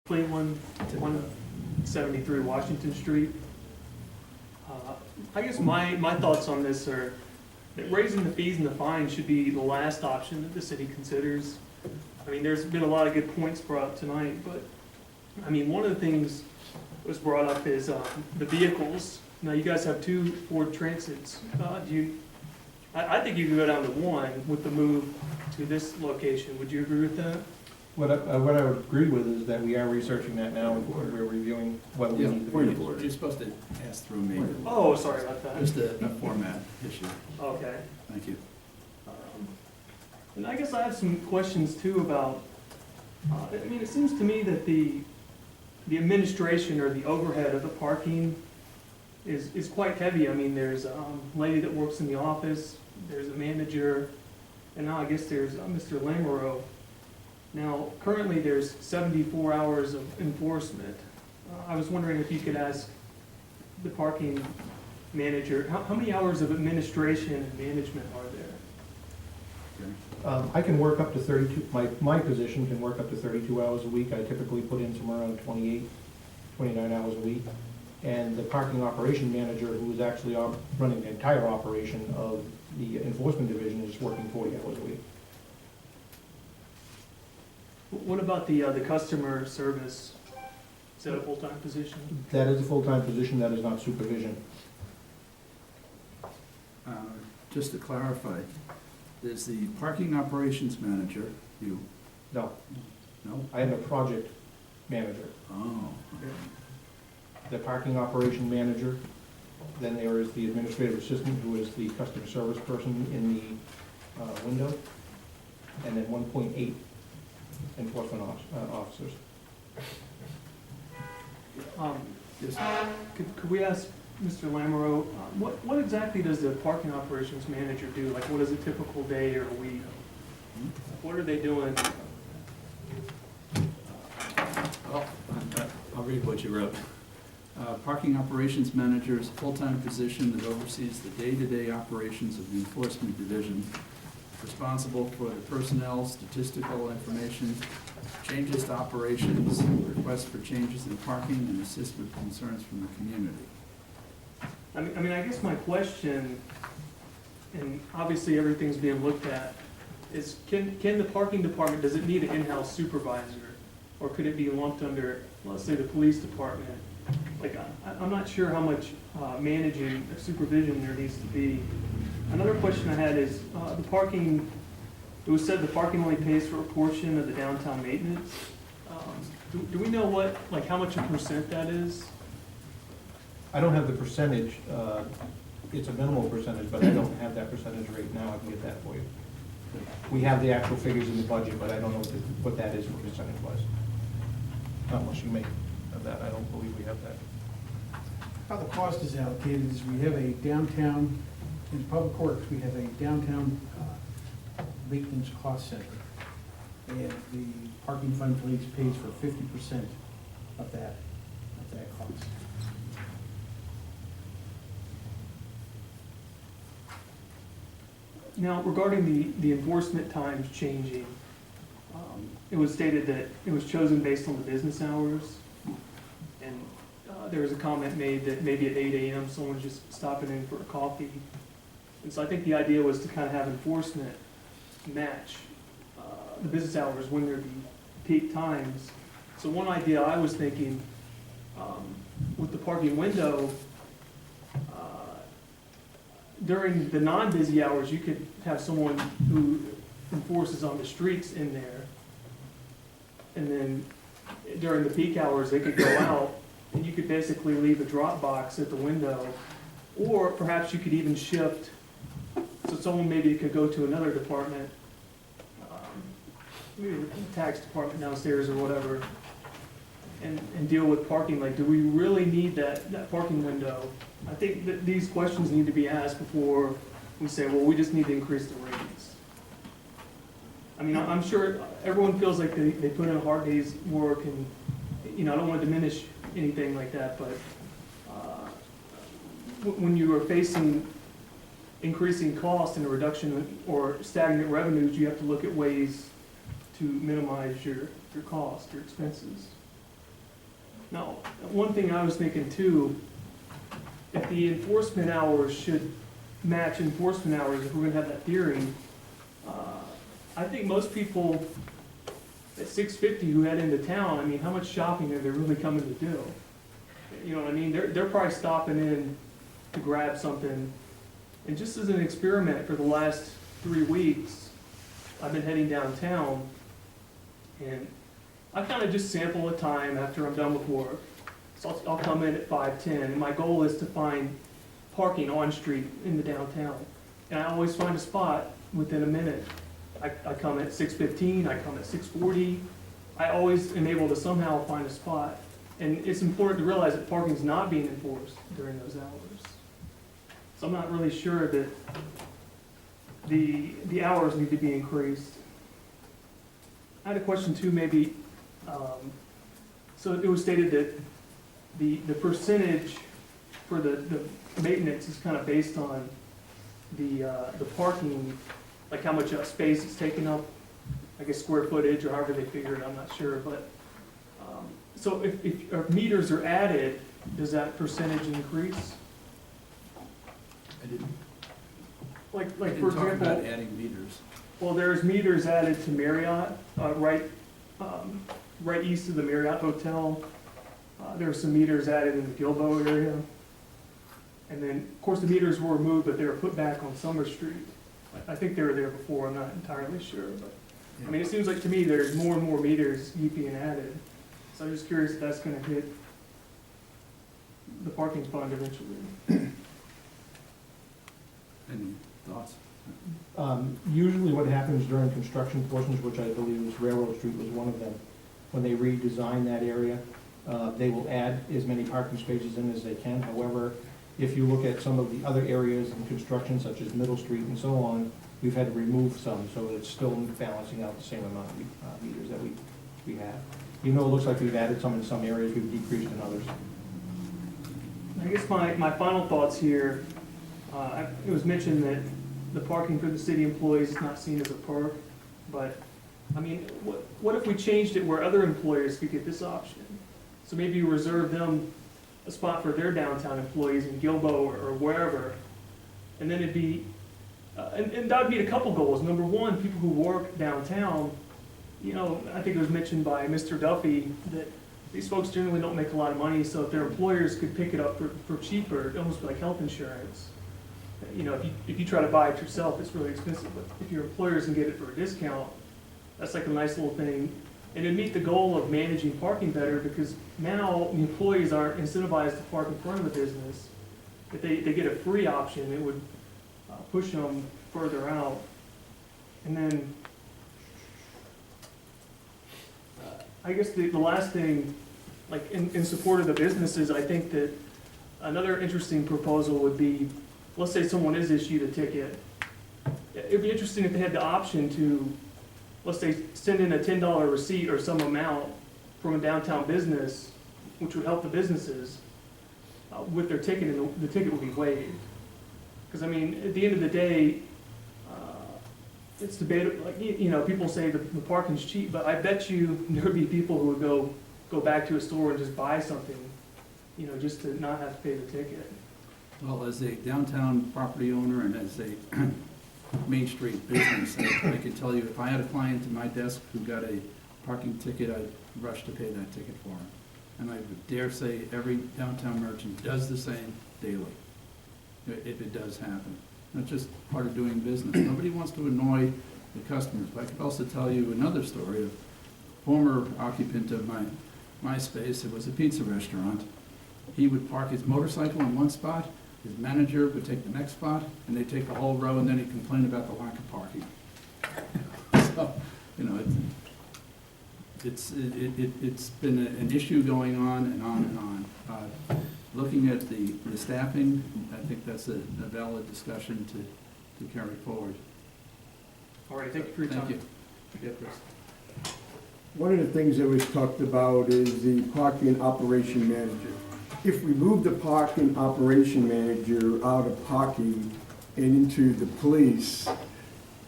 Cleveland, 173 Washington Street. I guess my thoughts on this are that raising the fees and the fines should be the last option that the city considers. I mean, there's been a lot of good points brought up tonight, but I mean, one of the things that was brought up is the vehicles. Now, you guys have 2 Ford Transits. I think you could go down to 1 with the move to this location. Would you agree with that? What I would agree with is that we are researching that now, and we're reviewing whether we need Point to. of order. You're supposed to pass through me. Oh, sorry about that. Just a format issue. Okay. Thank you. And I guess I have some questions too about, I mean, it seems to me that the administration or the overhead of the parking is quite heavy. I mean, there's a lady that works in the office, there's a manager, and now I guess there's Mr. Lamoureux. Now, currently there's 74 hours of enforcement. I was wondering if you could ask the parking manager, how many hours of administration and management are there? I can work up to 32, my position can work up to 32 hours a week. I typically put in somewhere around 28, 29 hours a week. And the parking operation manager, who is actually running the entire operation of the enforcement division, is working 40 hours a week. What about the customer service? Is that a full-time position? That is a full-time position, that is not supervision. Just to clarify, is the parking operations manager you? No, No? I am a project manager. Oh, okay. The parking operation manager, then there is the administrative assistant, who is the customer service person in the window, and then 1.8 enforcement officers. Yes. Could we ask Mr. Lamoureux, what exactly does the parking operations manager do? Like, what is a typical day or week? What are they doing? Well, I'll read what you wrote. Parking operations manager is a full-time position that oversees the day-to-day operations of the enforcement division, responsible for the personnel, statistical information, changes to operations, requests for changes in parking, and assist with concerns from the community. I mean, I guess my question, and obviously everything's being looked at, is can the parking department, does it need an in-house supervisor? Or could it be lumped under, let's say, the police department? Like, I'm not sure how much managing or supervision there needs to be. Another question I had is, the parking, it was said the parking only pays for a portion of the downtown maintenance. Do we know what, like, how much a percent that is? I don't have the percentage, it's a minimal percentage, but I don't have that percentage right now. I can get that for you. We have the actual figures in the budget, but I don't know what that is for percentage-wise. How much you make of that, I don't believe we have that. How the cost is allocated is we have a downtown, in Public Works, we have a downtown maintenance cost center. And the parking fund pays for 50% of that cost. Now, regarding the enforcement times changing, it was stated that it was chosen based on the business hours. And there was a comment made that maybe at 8 a.m. someone's just stopping in for a coffee. And so I think the idea was to kind of have enforcement match the business hours when there'd be peak times. So one idea I was thinking, with the parking window, during the non-busy hours, you could have someone who enforces on the streets in there. And then during the peak hours, they could go out and you could basically leave a drop box at the window. Or perhaps you could even shift, so someone maybe could go to another department, maybe the tax department downstairs or whatever, and deal with parking. Like, do we really need that parking window? I think that these questions need to be asked before we say, well, we just need to increase the rates. I mean, I'm sure everyone feels like they put in a hard day's work, and, you know, I don't want to diminish anything like that, but when you are facing increasing cost and a reduction or stagnant revenues, you have to look at ways to minimize your cost, your expenses. Now, one thing I was thinking too, if the enforcement hours should match enforcement hours, if we're gonna have that theory, I think most people at 6:50 who head into town, I mean, how much shopping are they really coming to do? You know what I mean? They're probably stopping in to grab something. And just as an experiment for the last 3 weeks, I've been heading downtown, and I kind of just sample a time after I'm done with work. So I'll come in at 5:10, and my goal is to find parking on street in the downtown. And I always find a spot within a minute. I come at 6:15, I come at 6:40. I always am able to somehow find a spot. And it's important to realize that parking's not being enforced during those hours. So I'm not really sure that the hours need to be increased. I had a question too, maybe, so it was stated that the percentage for the maintenance is kind of based on the parking, like how much space it's taking up, I guess square footage or however they figure it, I'm not sure, but, so if meters are added, does that percentage increase? I didn't, Like I for didn't talk about example, adding meters. well, there's meters added to Marriott, right east of the Marriott Hotel. There are some meters added in the Gilboa area. And then, of course, the meters were removed, but they were put back on Summer Street. I think they were there before, I'm not entirely sure, but, I mean, it seems like to me there's more and more meters being added. So I'm just curious if that's gonna hit the parking fund eventually. Any thoughts? Usually what happens during construction portions, which I believe was Railroad Street was one of them, when they redesign that area, they will add as many parking spaces in as they can. However, if you look at some of the other areas in construction, such as Middle Street and so on, we've had to remove some, so it's still balancing out the same amount of meters that we have. Even though it looks like we've added some in some areas, we've decreased in others. I guess my final thoughts here, it was mentioned that the parking for the city employees is not seen as a perk, but, I mean, what if we changed it where other employers could get this option? So maybe you reserve them a spot for their downtown employees in Gilboa or wherever, and then it'd be, and that would meet a couple goals. Number one, people who work downtown, you know, I think it was mentioned by Mr. Duffy that these folks generally don't make a lot of money, so if their employers could pick it up for cheaper, it'd almost be like health insurance. You know, if you try to buy it yourself, it's really expensive, but if your employers can get it for a discount, that's like a nice little thing. And it'd meet the goal of managing parking better, because now the employees aren't incentivized to park in front of the business. If they get a free option, it would push them further out. And then, I guess the last thing, like in support of the businesses, I think that another interesting proposal would be, let's say someone is issued a ticket. It'd be interesting if they had the option to, let's say, send in a $10 receipt or some amount from a downtown business, which would help the businesses with their ticket, and the ticket would be waived. Because, I mean, at the end of the day, it's debatable, like, you know, people say the parking's cheap, but I bet you there would be people who would go back to a store and just buy something, you know, just to not have to pay the ticket. Well, as a downtown property owner and as a Main Street business, I can tell you, if I had a client at my desk who got a parking ticket, I'd rush to pay that ticket for him. And I would dare say every downtown merchant does the same daily, if it does happen. That's just part of doing business. Nobody wants to annoy the customers. But I could also tell you another story of a former occupant of my space. It was a pizza restaurant. He would park his motorcycle in one spot, his manager would take the next spot, and they'd take the whole row, and then he'd complain about the lack of parking. So, you know, it's been an issue going on and on and on. Looking at the staffing, I think that's a valid discussion to carry forward. All right, thank you for your time. Thank you. Yeah, Chris. One of the things that was talked about is the parking operation manager. If we move the parking operation manager out of parking and into the police,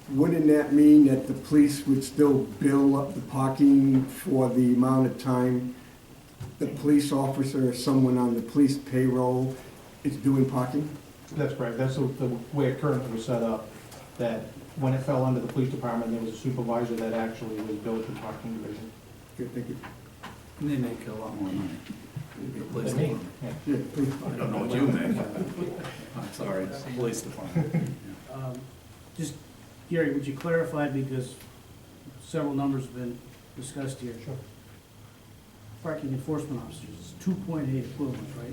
wouldn't that mean that the police would still bill up the parking for the amount of time the police officer or someone on the police payroll is doing parking? That's correct, that's the way it currently was set up, that when it fell under the police department, there was a supervisor that actually was billed to parking division. Good, thank you. And they make a lot more money. The police Me. department. Yeah. Yeah, please. I don't know what you make. I'm sorry, it's the police department. Just, Gary, would you clarify, because several numbers have been discussed here. Sure. Parking enforcement officers, is 2.8 equivalent, right?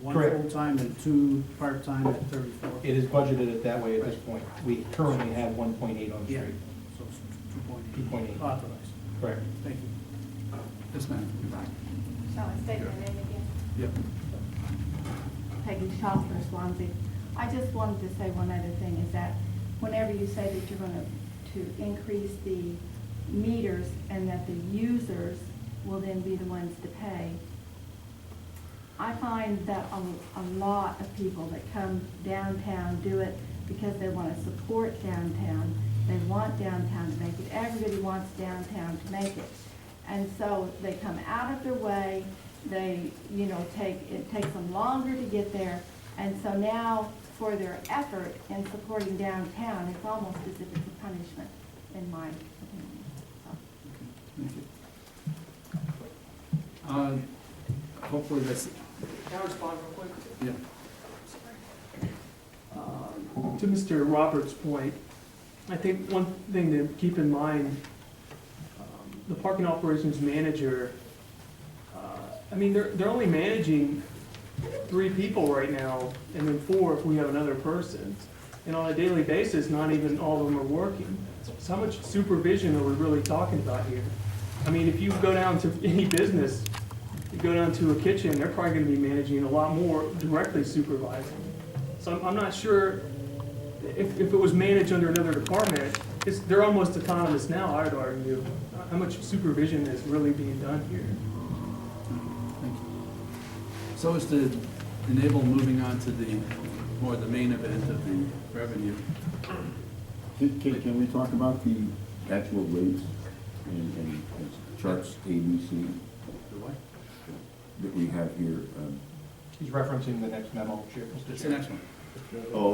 One Correct. full-time and 2 part-time at 34. It is budgeted at that way at this point. We currently have 1.8 on the Yeah, street. so it's 2.8. 2.8. Authorized. Correct. Thank you. Yes, ma'am. Shall I state my name again? Yep. Peggy Schaffner, Swansea. I just wanted to say one other thing, is that whenever you say that you're going to increase the meters and that the users will then be the ones to pay, I find that a lot of people that come downtown do it because they want to support downtown. They want downtown to make it. Everybody wants downtown to make it. And so they come out of their way, they, it takes them longer to get there. And so now, for their effort in supporting downtown, it's almost as if it's a punishment, in my opinion. So. Thank you. Hopefully that's, Can I respond real quick? yeah. To Mr. Roberts' point, I think one thing to keep in mind, the parking operations manager, they're only managing 3 people right now, and then 4 if we have another person. And on a daily basis, not even all of them are working. So how much supervision are we really talking about here? I mean, if you go down to any business, you go down to a kitchen, they're probably gonna be managing a lot more, directly supervising. So I'm not sure if it was managed under another department, they're almost autonomous now, I'd argue. How much supervision is really being done here? Thank you. So as to enable moving on to the main event of the revenue. Can we talk about the actual rates and charts A, B, C The what? that we have here? He's referencing the next memo, Chair. It's the next one. Oh,